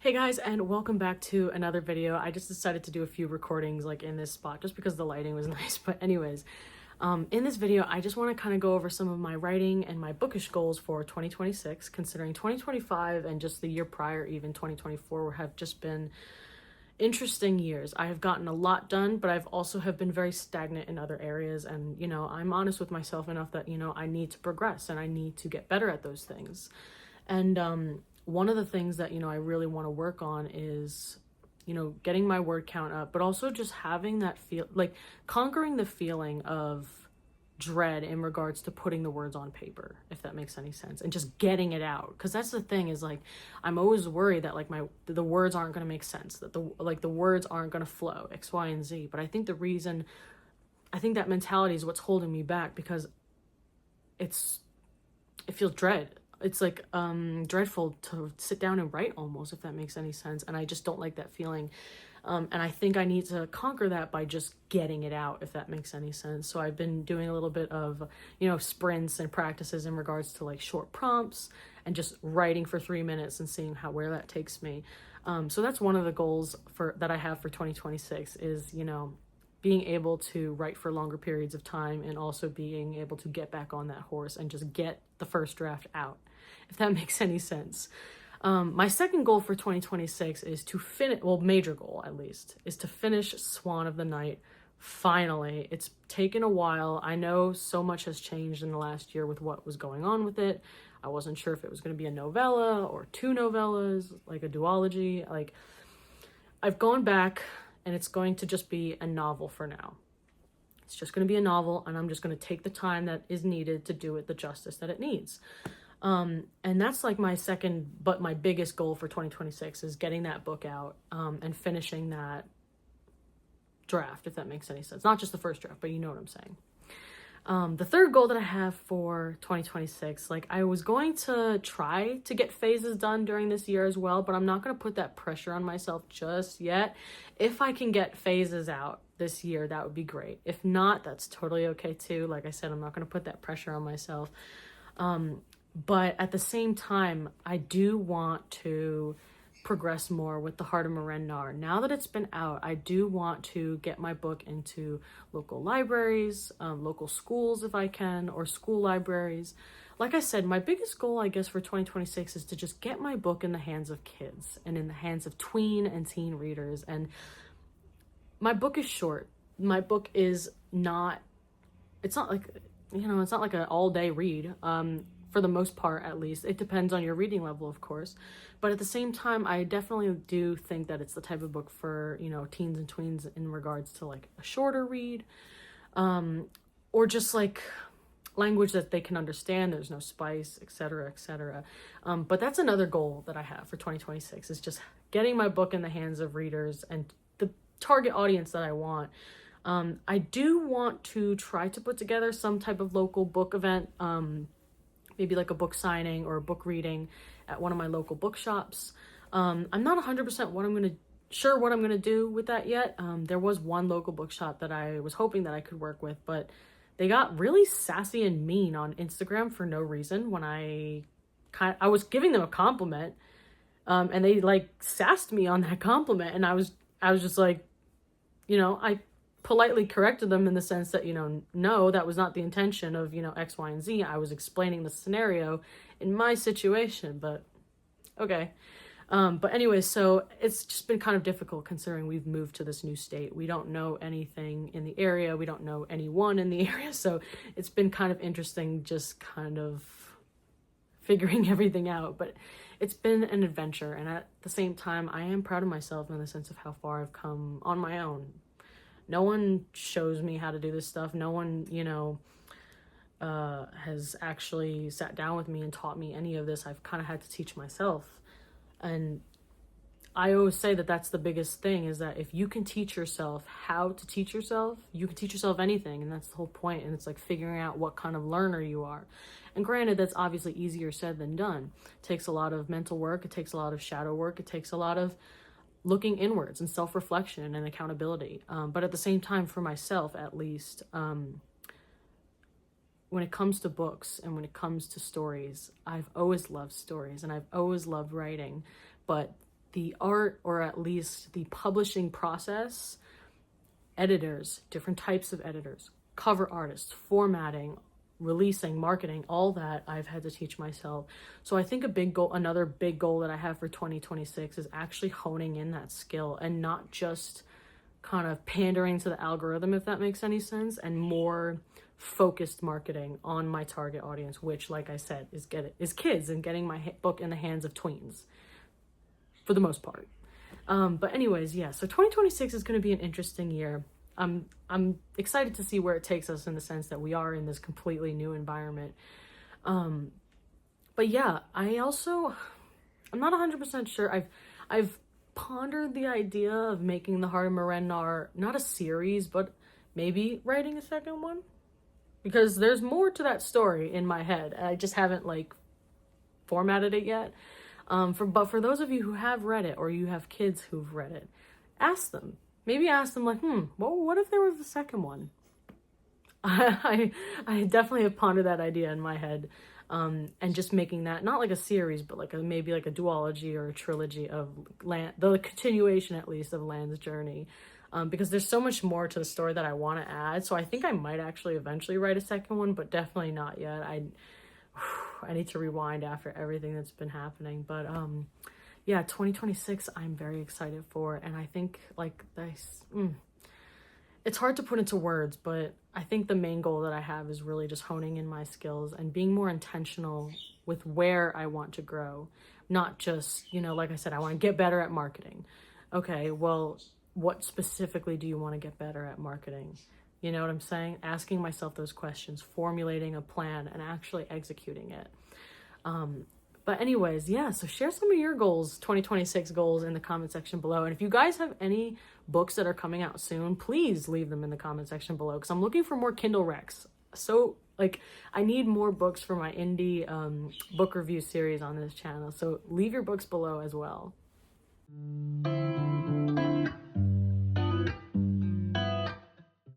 Hey guys, and welcome back to another video. I just decided to do a few recordings like in this spot just because the lighting was nice. But anyways, in this video, I just want to kind of go over some of my writing and my bookish goals for 2026, considering 2025 and just the year prior, even 2024, have just been interesting years. I have gotten a lot done, but I've also have been very stagnant in other areas. And, I'm honest with myself enough that, I need to progress and I need to get better at those things. And one of the things that, I really want to work on is, getting my word count up, but also just having that conquering the feeling of dread in regards to putting the words on paper, if that makes any sense, and just getting it out. Because that's the thing is I'm always worried that the words aren't going to make sense, that the words aren't going to flow X, Y, and Z. But I think that mentality is what's holding me back, because it feels dread. It's dreadful to sit down and write almost, if that makes any sense. And I just don't like that feeling. And I think I need to conquer that by just getting it out, if that makes any sense. So I've been doing a little bit of, sprints and practices in regards to short prompts and just writing for 3 minutes and seeing where that takes me. So that's one of the goals that I have for 2026 is, being able to write for longer periods of time, and also being able to get back on that horse and just get the first draft out, if that makes any sense. My second goal for 2026 is to major goal at least, is to finish Swan of the Night. Finally, it's taken a while. I know so much has changed in the last year with what was going on with it. I wasn't sure if it was going to be a novella or 2 novellas, like a duology. I've gone back, and it's going to just be a novel for now. It's just going to be a novel, and I'm just going to take the time that is needed to do it the justice that it needs. And that's my second, but my biggest goal for 2026 is getting that book out, and finishing that draft, if that makes any sense. Not just the first draft, but you know what I'm saying. The third goal that I have for 2026, I was going to try to get phases done during this year as well, but I'm not going to put that pressure on myself just yet. If I can get phases out this year, that would be great. If not, that's totally okay too. Like I said, I'm not going to put that pressure on myself. But at the same time, I do want to progress more with The Heart of Marendar. Now that it's been out, I do want to get my book into local libraries, local schools if I can, or school libraries. Like I said, my biggest goal, I guess, for 2026 is to just get my book in the hands of kids and in the hands of tween and teen readers. And my book is short. My book is not, it's not like an all-day read. For the most part, at least. It depends on your reading level, of course. But at the same time, I definitely do think that it's the type of book for, teens and tweens in regards to a shorter read, or just language that they can understand. There's no spice, etc., etc. But that's another goal that I have for 2026 is just getting my book in the hands of readers and the target audience that I want. I do want to try to put together some type of local book event, maybe a book signing or a book reading at one of my local bookshops. I'm not 100% sure what I'm gonna do with that yet. There was one local bookshop that I was hoping that I could work with, but they got really sassy and mean on Instagram for no reason when I was giving them a compliment, and they sassed me on that compliment, and I was just I politely corrected them in the sense that, no, that was not the intention of, X, Y, and Z. I was explaining the scenario in my situation, but okay. But anyway, so it's just been kind of difficult considering we've moved to this new state. We don't know anything in the area. We don't know anyone in the area. So it's been kind of interesting just kind of figuring everything out. But it's been an adventure. And at the same time, I am proud of myself in the sense of how far I've come on my own. No one shows me how to do this stuff. No one, has actually sat down with me and taught me any of this. I've kind of had to teach myself. And I always say that that's the biggest thing, is that if you can teach yourself how to teach yourself, you can teach yourself anything. And that's the whole point. And it's figuring out what kind of learner you are. And granted, that's obviously easier said than done. It takes a lot of mental work. It takes a lot of shadow work. It takes a lot of looking inwards and self-reflection and accountability. But at the same time, for myself, at least, when it comes to books and when it comes to stories, I've always loved stories and I've always loved writing, but the art, or at least the publishing process, editors, different types of editors, cover artists, formatting, releasing, marketing, all that I've had to teach myself. So I think another big goal that I have for 2026 is actually honing in that skill and not just kind of pandering to the algorithm, if that makes any sense, and more focused marketing on my target audience, which, like I said, is kids, and getting my book in the hands of tweens for the most part. But anyways, yeah, so 2026 is going to be an interesting year. I'm excited to see where it takes us, in the sense that we are in this completely new environment. But yeah, I'm not 100% sure. I've pondered the idea of making the Heart of Mirenar not a series, but maybe writing a second one, because there's more to that story in my head. I just haven't like formatted it yet. But for those of you who have read it, or you have kids who've read it, ask them. Maybe ask them like, well, what if there was a second one? I definitely have pondered that idea in my head. And just making that not like a series, but like maybe like a duology or a trilogy of the continuation at least of Lan's journey. Because there's so much more to the story that I want to add. So I think I might actually eventually write a second one, but definitely not yet. I need to rewind after everything that's been happening. But yeah, 2026 I'm very excited for. And I think like it's hard to put into words, but I think the main goal that I have is really just honing in my skills and being more intentional with where I want to grow. Not just, like I said, I want to get better at marketing. Okay, well, what specifically do you want to get better at marketing? You know what I'm saying? Asking myself those questions, formulating a plan, and actually executing it. But anyways, yeah, so share some of your goals, 2026 goals, in the comment section below. And if you guys have any books that are coming out soon, please leave them in the comment section below, because I'm looking for more Kindle Recs. So I need more books for my indie book review series on this channel. So leave your books below as well.